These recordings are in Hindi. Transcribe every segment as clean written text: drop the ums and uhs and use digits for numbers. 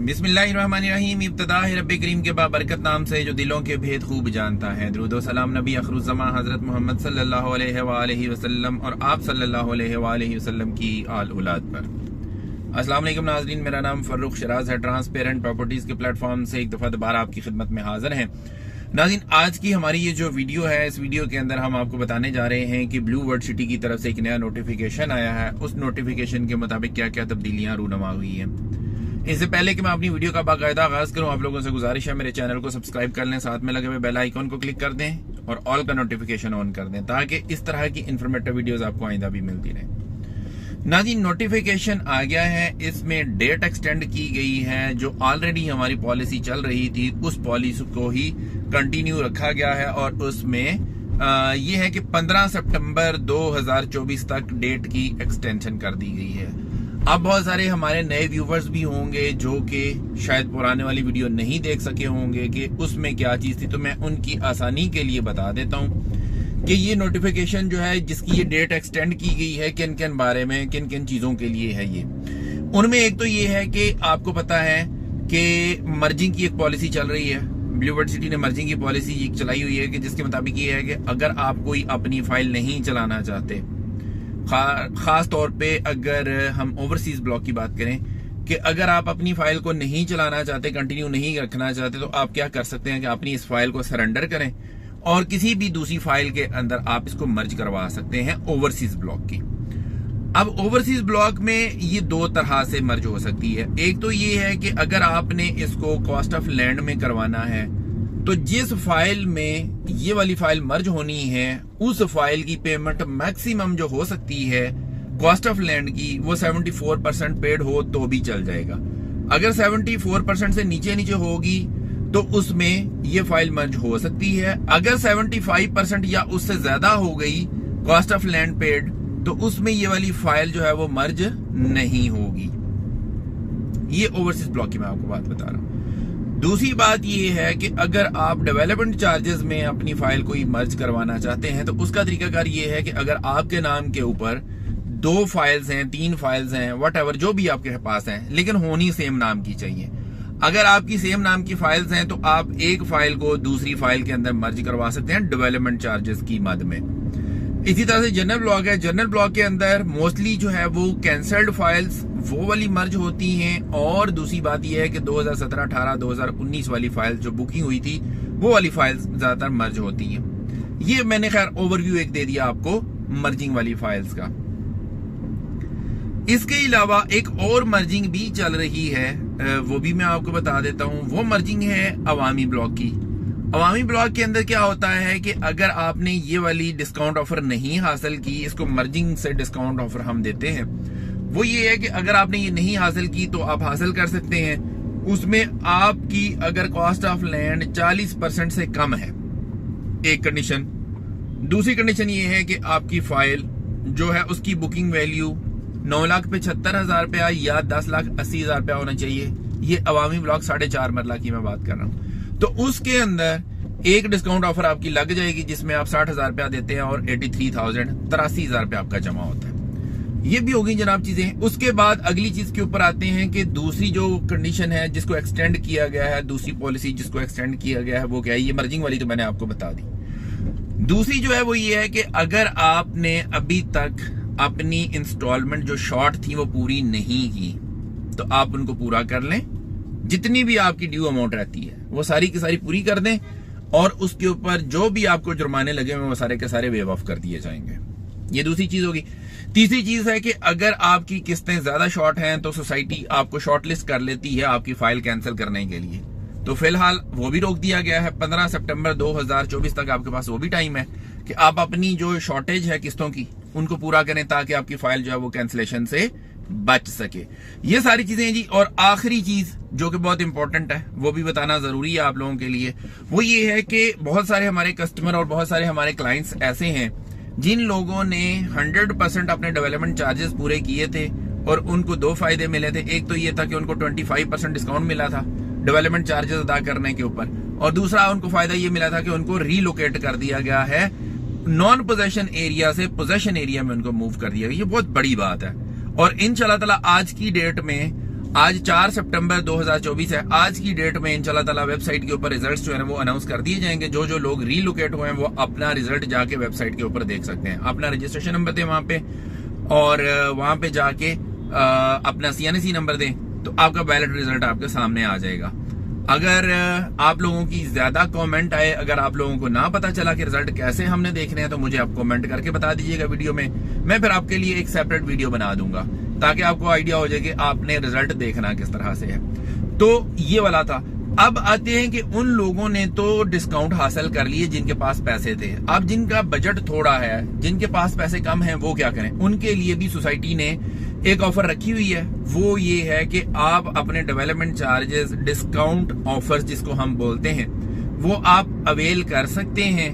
बिस्मिल्लाहिर्रहमानिर्रहीम। इब्तिदा है रब्बे करीम के बाबरकत नाम से जो दिलों के भेद खूब जानता है। दुरूद व सलाम नबी अखरुज़्ज़मा हज़रत मोहम्मद सल्लल्लाहु अलैहि वसल्लम और आप सल्लल्लाहु अलैहि वसल्लम की आल औलाद पर। अस्सलाम वालेकुम नाज़रीन, मेरा नाम फ़र्रुख शराज है। ट्रांसपेरेंट प्रॉपर्टीज़ के प्लेटफॉर्म से एक दफ़ा दोबारा आपकी खिदमत में हाजिर हैं। नाज़रीन, आज की हमारी ये जो वीडियो है, इस वीडियो के अंदर हम आपको बताने जा रहे हैं कि ब्लू वर्ल्ड सिटी की तरफ से एक नया नोटिफिकेशन आया है। उस नोटिफिकेशन के मुताबिक क्या क्या तब्दीलियाँ रूनमा हुई हैं। इससे पहले कि मैं अपनी वीडियो का बाकायदा आगाज करूं, आप लोगों से गुजारिश है मेरे चैनल को सब्सक्राइब कर लें, साथ में लगे हुए बेल आइकॉन को क्लिक कर दें और ऑल का नोटिफिकेशन ऑन कर दें ताकि इस तरह की इंफॉर्मेटिव वीडियोस आपको आइंदा भी मिलती रहे। नाज़रीन, नोटिफिकेशन आ गया है। इसमें डेट एक्सटेंड की गई है। जो ऑलरेडी हमारी पॉलिसी चल रही थी उस पॉलिसी को ही कंटिन्यू रखा गया है और उसमें ये है कि 15 सितंबर 2024 तक डेट की एक्सटेंशन कर दी गई है। अब बहुत सारे हमारे नए व्यूवर्स भी होंगे जो कि शायद पुराने वाली वीडियो नहीं देख सके होंगे कि उसमें क्या चीज थी, तो मैं उनकी आसानी के लिए बता देता हूं कि ये नोटिफिकेशन जो है जिसकी ये डेट एक्सटेंड की गई है, किन किन बारे में, किन किन चीजों के लिए है ये। उनमें एक तो ये है कि आपको पता है कि मर्जिंग की एक पॉलिसी चल रही है। ब्लू वर्ल्ड सिटी ने मर्जिंग की पॉलिसी चलाई हुई है कि जिसके मुताबिक ये है कि अगर आप कोई अपनी फाइल नहीं चलाना चाहते, खास तौर पे अगर हम ओवरसीज ब्लॉक की बात करें कि अगर आप अपनी फाइल को नहीं चलाना चाहते, कंटिन्यू नहीं रखना चाहते, तो आप क्या कर सकते हैं कि अपनी इस फाइल को सरेंडर करें और किसी भी दूसरी फाइल के अंदर आप इसको मर्ज करवा सकते हैं ओवरसीज ब्लॉक की। अब ओवरसीज ब्लॉक में ये दो तरह से मर्ज हो सकती है। एक तो ये है कि अगर आपने इसको कॉस्ट ऑफ लैंड में करवाना है तो जिस फाइल में ये वाली फाइल मर्ज होनी है उस फाइल की पेमेंट मैक्सिमम जो हो सकती है कॉस्ट ऑफ लैंड की वो 74% पेड हो तो भी चल जाएगा। अगर 74% से नीचे नीचे होगी तो उसमें ये फाइल मर्ज हो सकती है। अगर 75% या उससे ज्यादा हो गई कॉस्ट ऑफ लैंड पेड तो उसमें ये वाली फाइल जो है वो मर्ज नहीं होगी। ये ओवरसीज ब्लॉक की मैं आपको बात बता रहा हूं। दूसरी बात यह है कि अगर आप डेवलपमेंट चार्जेस में अपनी फाइल को मर्ज करवाना चाहते हैं तो उसका तरीकाकार ये है कि अगर आपके नाम के ऊपर 2 फाइल्स हैं, 3 फाइल्स हैं, व्हाटएवर जो भी आपके पास हैं, लेकिन होनी सेम नाम की चाहिए। अगर आपकी सेम नाम की फाइल्स हैं तो आप एक फाइल को दूसरी फाइल के अंदर मर्ज करवा सकते हैं डेवलपमेंट चार्जेस की मद में। इसी तरह से जनरल ब्लॉक है। जनरल ब्लॉक के अंदर मोस्टली जो है वो कैंसल्ड फाइल्स वो वाली मर्ज होती हैं और दूसरी बात यह है कि 2017, 18, 2019 वाली फाइल्स जो बुकिंग हुई थी वो वाली फाइल्स ज्यादातर मर्ज होती हैं। ये मैंने खैर ओवरव्यू एक दे दिया आपको मर्जिंग वाली फाइल्स का। इसके अलावा एक और मर्जिंग भी चल रही है, वो भी मैं आपको बता देता हूं। वो मर्जिंग है अवामी ब्लॉक की। अवामी ब्लॉक के अंदर क्या होता है कि अगर आपने ये वाली डिस्काउंट ऑफर नहीं हासिल की, इसको मर्जिंग से डिस्काउंट ऑफर हम देते हैं, वो ये है कि अगर आपने ये नहीं हासिल की तो आप हासिल कर सकते हैं। उसमें आपकी अगर कॉस्ट ऑफ लैंड 40% से कम है, एक कंडीशन। दूसरी कंडीशन ये है कि आपकी फाइल जो है उसकी बुकिंग वैल्यू 9,75,000 रुपया या 10,80,000 रुपया होना चाहिए। ये अवामी ब्लॉक 4.5 मरला की मैं बात कर रहा हूँ। तो उसके अंदर एक डिस्काउंट ऑफर आपकी लग जाएगी जिसमें आप 60,000 रुपया देते हैं और 83,000 रुपया आपका जमा होता है। ये भी होगी जनाब चीजें। उसके बाद अगली चीज के ऊपर आते हैं कि दूसरी जो कंडीशन है जिसको एक्सटेंड किया गया है, दूसरी पॉलिसी जिसको एक्सटेंड किया गया है वो क्या है। ये मर्जिंग वाली तो मैंने आपको बता दी। दूसरी जो है वो ये है कि अगर आपने अभी तक अपनी इंस्टॉलमेंट जो शॉर्ट थी वो पूरी नहीं की तो आप उनको पूरा कर लें। जितनी भी आपकी ड्यू अमाउंट रहती है वो सारी की सारी पूरी कर दें और उसके ऊपर जो भी आपको जुर्माने लगे हुए वो सारे के सारे वेव ऑफ कर दिए जाएंगे। ये दूसरी चीज होगी। तीसरी चीज है कि अगर आपकी किस्तें ज्यादा शॉर्ट हैं तो सोसाइटी आपको शॉर्टलिस्ट कर लेती है आपकी फाइल कैंसिल करने के लिए। तो फिलहाल वो भी रोक दिया गया है। 15 सितंबर 2024 तक आपके पास वो भी टाइम है कि आप अपनी जो शॉर्टेज है किस्तों की उनको पूरा करें ताकि आपकी फाइल जो है वो कैंसिलेशन से बच सके। ये सारी चीजें जी। और आखिरी चीज जो कि बहुत इंपॉर्टेंट है वो भी बताना जरूरी है आप लोगों के लिए, वो ये है कि बहुत सारे हमारे कस्टमर और बहुत सारे हमारे क्लाइंट्स ऐसे हैं जिन लोगों ने 100% अपने डेवलपमेंट चार्जेस पूरे किए थे और उनको 2 फायदे मिले थे। एक तो ये था कि उनको 25% डिस्काउंट मिला था डेवलपमेंट चार्जेस अदा करने के ऊपर, और दूसरा उनको फायदा ये मिला था कि उनको रीलोकेट कर दिया गया है, नॉन पोजेशन एरिया से पोजेशन एरिया में उनको मूव कर दिया गया। ये बहुत बड़ी बात है और इंशाल्लाह ताला आज की डेट में आज 4 सितंबर 2024 है। आज की डेट में इंशाल्लाह ताला वेबसाइट के ऊपर रिजल्ट्स जो है वो अनाउंस कर दिए जाएंगे। जो जो लोग रीलोकेट हुए हैं वो अपना रिजल्ट जाके वेबसाइट के ऊपर देख सकते हैं। अपना रजिस्ट्रेशन नंबर दें वहां पे और वहां पे जाके अपना CNC नंबर दें तो आपका बैलेट रिजल्ट आपके सामने आ जाएगा। अगर आप लोगों की ज्यादा कमेंट आए, अगर आप लोगों को ना पता चला कि रिजल्ट कैसे हमने देखने हैं तो मुझे आप कमेंट करके बता दीजिएगा वीडियो में। मैं फिर आपके लिए एक सेपरेट वीडियो बना दूंगा ताकि आपको आइडिया हो जाए कि आपने रिजल्ट देखना किस तरह से है। तो ये वाला था। अब आते हैं कि उन लोगों ने तो डिस्काउंट हासिल कर लिए जिनके पास पैसे थे। अब जिनका बजट थोड़ा है, जिनके पास पैसे कम हैं, वो क्या करें? उनके लिए भी सोसाइटी ने एक ऑफर रखी हुई है। वो ये है कि आप अपने डेवलपमेंट चार्जेस, डिस्काउंट ऑफर्स जिसको हम बोलते हैं, वो आप अवेल कर सकते हैं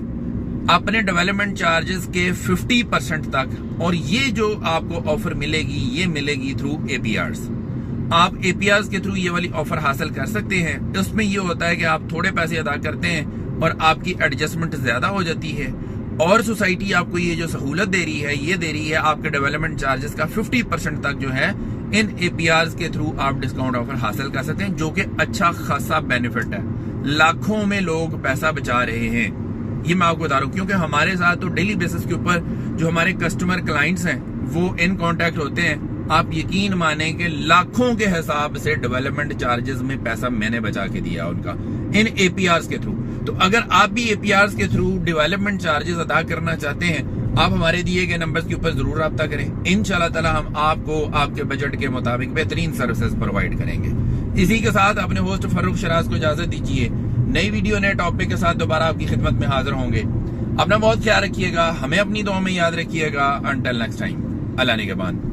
अपने डेवलपमेंट चार्जेस के 50% तक। और ये जो आपको ऑफर मिलेगी, ये मिलेगी थ्रू APRs। आप APRs के थ्रू ये वाली ऑफर हासिल कर सकते हैं। उसमें ये होता है कि आप थोड़े पैसे अदा करते हैं और आपकी एडजस्टमेंट ज्यादा हो जाती है और सोसाइटी आपको ये जो सहूलत दे रही है, ये दे रही है आपके डेवलपमेंट चार्जेस का 50% तक जो है इन APRs के थ्रू आप डिस्काउंट ऑफर हासिल कर सकते हैं, जो कि अच्छा खासा बेनिफिट है। लाखों में लोग पैसा बचा रहे हैं, ये मैं आपको बता रहा हूँ, क्योंकि हमारे साथ तो डेली बेसिस के ऊपर जो हमारे कस्टमर क्लाइंट्स हैं वो इन कांटेक्ट होते हैं। आप यकीन माने कि लाखों के हिसाब से डेवलपमेंट चार्जेस में पैसा मैंने बचा के दिया उनका इन APRs के थ्रू। तो अगर आप भी APRs के थ्रू डेवलपमेंट चार्जेस अदा करना चाहते हैं, आप हमारे दिए गए नंबर्स के ऊपर जरूर रब्ता करें। इंशाल्लाह ताला हम आपको आपके बजट के मुताबिक बेहतरीन सर्विसेज प्रोवाइड करेंगे। इसी के साथ अपने होस्ट फर्रुख शराज को इजाजत दीजिए। नई वीडियो नए टॉपिक के साथ दोबारा आपकी खिदमत में हाजिर होंगे। अपना बहुत ख्याल रखिएगा, हमें अपनी दुआ में याद रखिएगा। अंटिल नेक्स्ट टाइम, अल्लाह निगहबान।